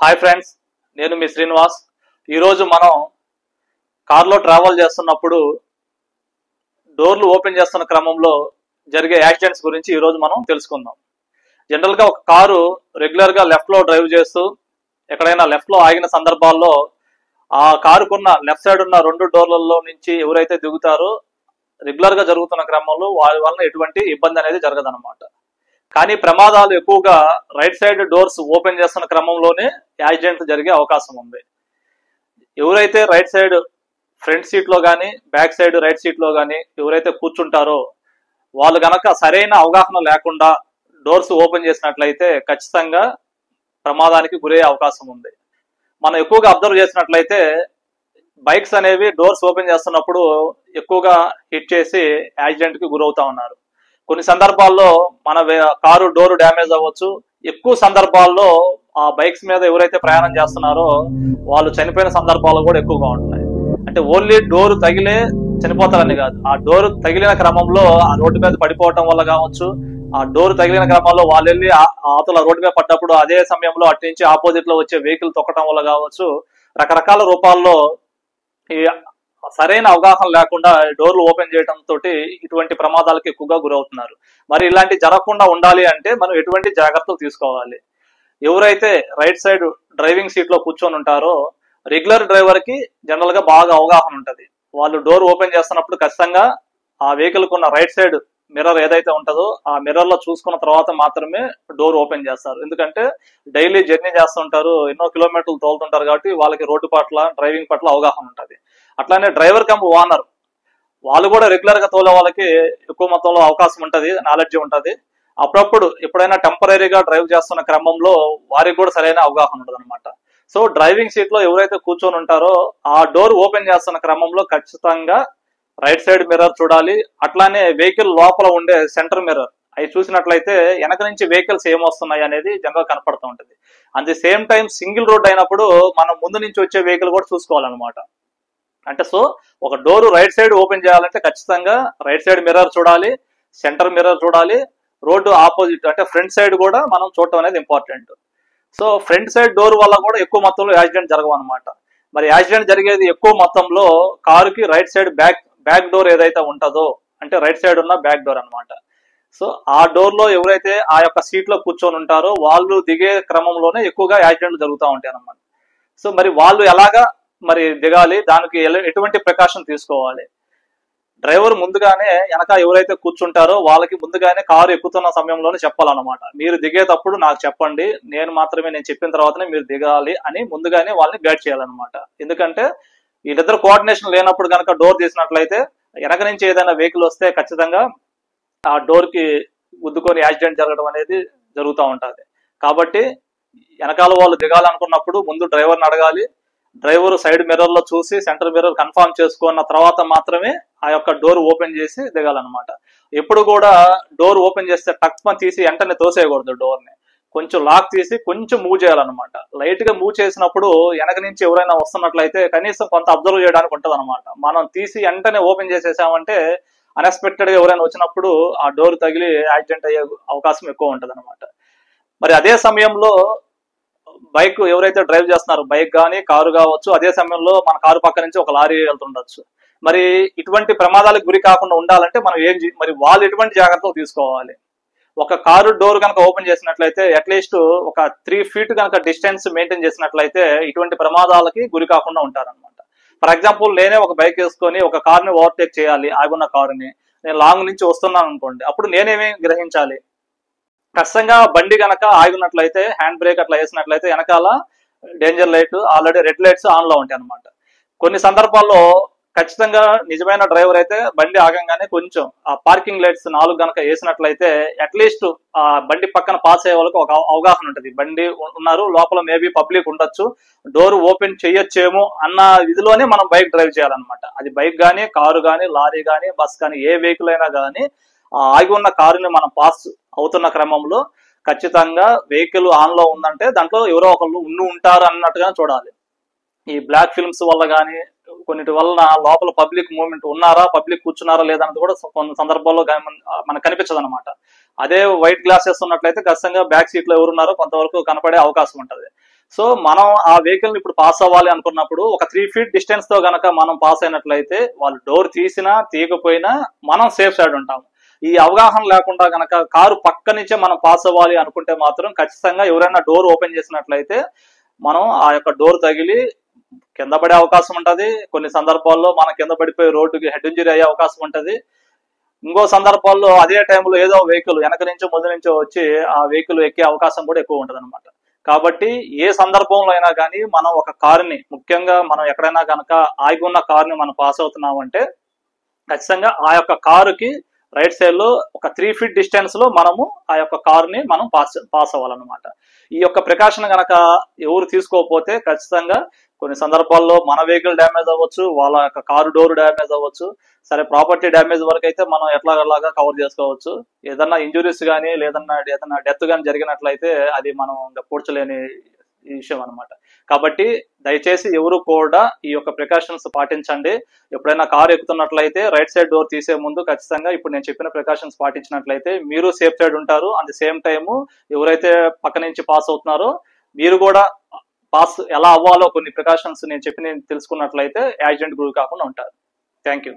Hi friends, నేను మీ శ్రీనివాస్. ఈరోజు మనం కార్లో ట్రావెల్ చేస్తున్నప్పుడు డోర్లు ఓపెన్ చేస్తున్న క్రమంలో జరిగే యాక్సిడెంట్స్ గురించి ఈరోజు మనం తెలుసుకుందాం. జనరల్గా ఒక కారు రెగ్యులర్గా లెఫ్ట్లో డ్రైవ్ చేస్తూ ఎక్కడైనా లెఫ్ట్లో ఆగిన సందర్భాల్లో ఆ కారుకున్న లెఫ్ట్ సైడ్ ఉన్న రెండు డోర్లలో నుంచి ఎవరైతే దిగుతారో రెగ్యులర్గా జరుగుతున్న క్రమంలో వారి వలన ఎటువంటి ఇబ్బంది అనేది జరగదన్నమాట. కానీ ప్రమాదాలు ఎక్కువగా రైట్ సైడ్ డోర్స్ ఓపెన్ చేస్తున్న క్రమంలోనే యాక్సిడెంట్లు జరిగే అవకాశం ఉంది. ఎవరైతే రైట్ సైడ్ ఫ్రంట్ సీట్లో కానీ బ్యాక్ సైడ్ రైట్ సీట్లో కానీ ఎవరైతే కూర్చుంటారో వాళ్ళు గనక సరైన అవగాహన లేకుండా డోర్స్ ఓపెన్ చేసినట్లయితే ఖచ్చితంగా ప్రమాదానికి గురయ్యే అవకాశం ఉంది. మనం ఎక్కువగా అబ్జర్వ్ చేసినట్లయితే బైక్స్ అనేవి డోర్స్ ఓపెన్ చేస్తున్నప్పుడు ఎక్కువగా హిట్ చేసి యాక్సిడెంట్కి గురవుతా ఉన్నారు. కొన్ని సందర్భాల్లో మన కారు డోరు డ్యామేజ్ అవ్వచ్చు. ఎక్కువ సందర్భాల్లో ఆ బైక్స్ మీద ఎవరైతే ప్రయాణం చేస్తున్నారో వాళ్ళు చనిపోయిన సందర్భాలు కూడా ఎక్కువగా ఉంటున్నాయి. అంటే ఓన్లీ డోరు తగిలే చనిపోతారని కాదు, ఆ డోరు తగిలిన క్రమంలో ఆ రోడ్డు మీద పడిపోవటం వల్ల కావచ్చు, ఆ డోరు తగిలిన క్రమంలో వాళ్ళు వెళ్ళి అవతల రోడ్డు మీద పడ్డప్పుడు అదే సమయంలో అటు నుంచి ఆపోజిట్ లో వచ్చే వెహికల్ తొక్కటం వల్ల కావచ్చు, రకరకాల రూపాల్లో ఈ సరైన అవగాహన లేకుండా డోర్లు ఓపెన్ చేయడం తోటి ఇటువంటి ప్రమాదాలకు ఎక్కువగా గురవుతున్నారు. మరి ఇలాంటి జరగకుండా ఉండాలి అంటే మనం ఎటువంటి జాగ్రత్తలు తీసుకోవాలి? ఎవరైతే రైట్ సైడ్ డ్రైవింగ్ సీట్ లో కూర్చొని ఉంటారో రెగ్యులర్ డ్రైవర్ కి జనరల్ గా బాగా అవగాహన ఉంటది. వాళ్ళు డోర్ ఓపెన్ చేస్తున్నప్పుడు ఖచ్చితంగా ఆ వెహికల్ కున్న రైట్ సైడ్ మిర్రర్ ఏదైతే ఉంటుందో ఆ మిర్రర్ లో చూసుకున్న తర్వాత మాత్రమే డోర్ ఓపెన్ చేస్తారు. ఎందుకంటే డైలీ జర్నీ చేస్తుంటారు, ఎన్నో కిలోమీటర్లు తోలుతుంటారు కాబట్టి వాళ్ళకి రోడ్డు పట్ల డ్రైవింగ్ పట్ల అవగాహన ఉంటుంది. అట్లానే డ్రైవర్ కమ్ ఓనర్ వాళ్ళు కూడా రెగ్యులర్ గా తోలే వాళ్ళకి ఎక్కువ మొత్తంలో అవకాశం ఉంటుంది, నాలెడ్జ్ ఉంటుంది. అప్పుడప్పుడు ఎప్పుడైనా టెంపరీగా డ్రైవ్ చేస్తున్న క్రమంలో వారికి కూడా సరైన అవగాహన ఉంటుంది అనమాట. సో డ్రైవింగ్ సీట్ లో ఎవరైతే కూర్చొని ఉంటారో ఆ డోర్ ఓపెన్ చేస్తున్న క్రమంలో ఖచ్చితంగా రైట్ సైడ్ మిర్రర్ చూడాలి. అట్లానే వెహికల్ లోపల ఉండే సెంటర్ మిర్రర్ అవి చూసినట్లయితే వెనక నుంచి వెహికల్స్ ఏమొస్తున్నాయి అనేది జనరల్ కనపడుతూ ఉంటుంది. At the same time single road అయినప్పుడు మనం ముందు నుంచి వచ్చే వెహికల్ కూడా చూసుకోవాలన్నమాట. అంటే సో ఒక డోరు రైట్ సైడ్ ఓపెన్ చేయాలంటే ఖచ్చితంగా రైట్ సైడ్ మిర్రర్ చూడాలి, సెంటర్ మిర్రర్ చూడాలి, రోడ్డు ఆపోజిట్ అంటే ఫ్రంట్ సైడ్ కూడా మనం చూడటం అనేది important. So front side door వల్ల కూడా ఎక్కువ మొత్తంలో యాక్సిడెంట్ జరగవు అనమాట. మరి యాక్సిడెంట్ జరిగేది ఎక్కువ మొత్తంలో కారుకి రైట్ సైడ్ బ్యాక్ డోర్ ఏదైతే ఉంటుందో అంటే రైట్ సైడ్ ఉన్న బ్యాక్ డోర్ అనమాట. సో ఆ డోర్ లో ఎవరైతే ఆ యొక్క సీట్ లో కూర్చొని ఉంటారో వాళ్ళు దిగే క్రమంలోనే ఎక్కువగా యాక్సిడెంట్ జరుగుతూ ఉంటాయి అన్నమాట. సో మరి వాళ్ళు ఎలాగా మరి దిగాలి, దానికి ఎటువంటి ప్రికాషన్ తీసుకోవాలి? డ్రైవర్ ముందుగానే వెనక ఎవరైతే కూర్చుంటారో వాళ్ళకి ముందుగానే కారు ఎక్కుతున్న సమయంలోనే చెప్పాలన్నమాట. మీరు దిగేటప్పుడు నాకు చెప్పండి, నేను చెప్పిన తర్వాతనే మీరు దిగాలి అని ముందుగానే వాళ్ళని గైడ్ చేయాలన్నమాట. ఎందుకంటే వీళ్ళిద్దరు కోఆర్డినేషన్ లేనప్పుడు కనుక డోర్ తీసినట్లయితే వెనక నుంచి ఏదైనా వెహికల్ వస్తే ఖచ్చితంగా ఆ డోర్ కి గుద్దుకొని యాక్సిడెంట్ జరగడం అనేది జరుగుతూ ఉంటుంది. కాబట్టి వెనకాల వాళ్ళు దిగాలనుకున్నప్పుడు ముందు డ్రైవర్ని అడగాలి. డ్రైవర్ సైడ్ మిర్రర్ లో చూసి సెంటర్ మిర్రర్ కన్ఫర్మ్ చేసుకున్న తర్వాత మాత్రమే ఆ యొక్క డోర్ ఓపెన్ చేసి దిగాలన్నమాట. ఎప్పుడు కూడా డోర్ ఓపెన్ చేస్తే టక్మని తీసి వెంటనే తోసేయకూడదు. డోర్ ని కొంచెం లాక్ తీసి కొంచెం మూవ్ చేయాలన్నమాట. లైట్ గా మూవ్ చేసినప్పుడు వెనక నుంచి ఎవరైనా వస్తున్నట్లయితే కనీసం కొంత అబ్జర్వ్ చేయడానికి ఉంటది అనమాట. మనం తీసి వెంటనే ఓపెన్ చేసేసామంటే అన్ఎక్స్పెక్టెడ్ గా ఎవరైనా వచ్చినప్పుడు ఆ డోర్ తగిలి యాక్సిడెంట్ అయ్యే అవకాశం ఎక్కువ ఉంటది అనమాట. మరి అదే సమయంలో బైక్ ఎవరైతే డ్రైవ్ చేస్తున్నారో బైక్ కానీ కారు కావచ్చు, అదే సమయంలో మన కారు పక్క నుంచి ఒక లారీ వెళ్తుండొచ్చు. మరి ఇటువంటి ప్రమాదాలకు గురి కాకుండా ఉండాలంటే మనం మరి వాళ్ళు ఎటువంటి జాగ్రత్తలు తీసుకోవాలి? ఒక కారు డోర్ కనుక ఓపెన్ చేసినట్లయితే అట్లీస్ట్ ఒక 3 feet కనుక డిస్టెన్స్ మెయింటైన్ చేసినట్లయితే ఇటువంటి ప్రమాదాలకి గురి కాకుండా ఉంటారనమాట. ఫర్ ఎగ్జాంపుల్ నేనే ఒక బైక్ వేసుకొని ఒక కార్ని ఓవర్టేక్ చేయాలి, ఆగున్న కారుని, నేను లాంగ్ నుంచి వస్తున్నాను అనుకోండి, అప్పుడు నేనేమి గ్రహించాలి? ఖచ్చితంగా బండి కనుక ఆగినట్లయితే హ్యాండ్ బ్రేక్ అట్లా వేసినట్లయితే వెనకాల danger light already red lights on లో ఉంటాయి అనమాట. కొన్ని సందర్భాల్లో ఖచ్చితంగా నిజమైన డ్రైవర్ అయితే బండి ఆగంగానే కొంచెం ఆ పార్కింగ్ లైట్స్ 4 కనుక వేసినట్లయితే అట్లీస్ట్ ఆ బండి పక్కన పాస్ అయ్యే వాళ్ళకి ఒక అవగాహన ఉంటుంది. బండి ఉన్నారు, లోపల మేబీ పబ్లిక్ ఉండొచ్చు, డోర్ ఓపెన్ చేయొచ్చేమో అన్న ఇదిలోనే మనం బైక్ డ్రైవ్ చేయాలన్నమాట. అది బైక్ కానీ కారు కానీ లారీ కానీ బస్ కానీ ఏ వెహికల్ అయినా కానీ ఆగి ఉన్న కారుని మనం పాస్ అవుతున్న క్రమంలో ఖచ్చితంగా వెహికల్ ఆన్ లో ఉందంటే దాంట్లో ఎవరో ఒకళ్ళు ఉంటారు అన్నట్టుగా చూడాలి. ఈ బ్లాక్ ఫిల్మ్స్ వల్ల కానీ కొన్నిటి వల్ల లోపల పబ్లిక్ మూవ్మెంట్ ఉన్నారా, పబ్లిక్ కూర్చున్నారా లేదన్నది కూడా కొన్ని సందర్భాల్లో మనకు కనిపించదు అనమాట. అదే వైట్ గ్లాసెస్ ఉన్నట్లయితే ఖచ్చితంగా బ్యాక్ సీట్ లో ఎవరున్నారో కొంతవరకు కనపడే అవకాశం ఉంటుంది. సో మనం ఆ వెహికల్ ని ఇప్పుడు పాస్ అవ్వాలి అనుకున్నప్పుడు ఒక 3 feet డిస్టెన్స్ తో గనక మనం పాస్ అయినట్లయితే వాళ్ళు డోర్ తీసినా తీయకపోయినా మనం సేఫ్ సైడ్ ఉంటాం. ఈ అవగాహన లేకుండా గనక కారు పక్క నుంచే మనం పాస్ అవ్వాలి అనుకుంటే మాత్రం ఖచ్చితంగా ఎవరైనా డోర్ ఓపెన్ చేసినట్లయితే మనం ఆ యొక్క డోర్ తగిలి కింద పడే అవకాశం ఉంటది. కొన్ని సందర్భాల్లో మనం కింద పడిపోయి రోడ్డుకి హెడ్ ఇంజరీ అయ్యే అవకాశం ఉంటది. ఇంకో సందర్భాల్లో అదే టైంలో ఏదో వెహికల్ వెనక నుంచో ముందు నుంచో వచ్చి ఆ వెహికల్ ఎక్కే అవకాశం కూడా ఎక్కువ ఉంటది అనమాట. కాబట్టి ఏ సందర్భంలో అయినా కానీ మనం ఒక కారుని, ముఖ్యంగా మనం ఎక్కడైనా కనుక ఆగి ఉన్న కారుని మనం పాస్ అవుతున్నామంటే ఖచ్చితంగా ఆ యొక్క కారుకి రైట్ సైడ్ లో ఒక 3 feet డిస్టెన్స్ లో మనము ఆ యొక్క కారుని మనం పాస్ అవ్వాలన్నమాట. ఈ యొక్క ప్రికాషన్ గనక ఎవరు తీసుకోకపోతే ఖచ్చితంగా కొన్ని సందర్భాల్లో మన వెహికల్ డ్యామేజ్ అవ్వచ్చు, వాళ్ళ యొక్క కారు డోర్ డ్యామేజ్ అవ్వచ్చు. సరే, ప్రాపర్టీ డ్యామేజ్ వరకు అయితే మనం ఎట్లాగలాగా కవర్ చేసుకోవచ్చు. ఏదన్నా ఇంజురీస్ కానీ ఏదన్నా డెత్ కానీ జరిగినట్లయితే అది మనం ఇంకా పూడ్చలేని విషయం అనమాట. కాబట్టి దయచేసి ఎవరు కూడా ఈ యొక్క ప్రికాషన్స్ పాటించండి. ఎప్పుడైనా కారు ఎక్కుతున్నట్లయితే రైట్ సైడ్ డోర్ తీసే ముందు ఖచ్చితంగా ఇప్పుడు నేను చెప్పిన ప్రికాషన్స్ పాటించినట్లయితే మీరు సేఫ్ సైడ్ ఉంటారు. అట్ ది సేమ్ టైము ఎవరైతే పక్క నుంచి పాస్ అవుతున్నారో మీరు కూడా పాస్ ఎలా అవ్వాలో కొన్ని ప్రికాషన్స్ నేను తెలుసుకున్నట్లయితే యాక్సిడెంట్ గురి కాకుండా ఉంటారు. Thank you.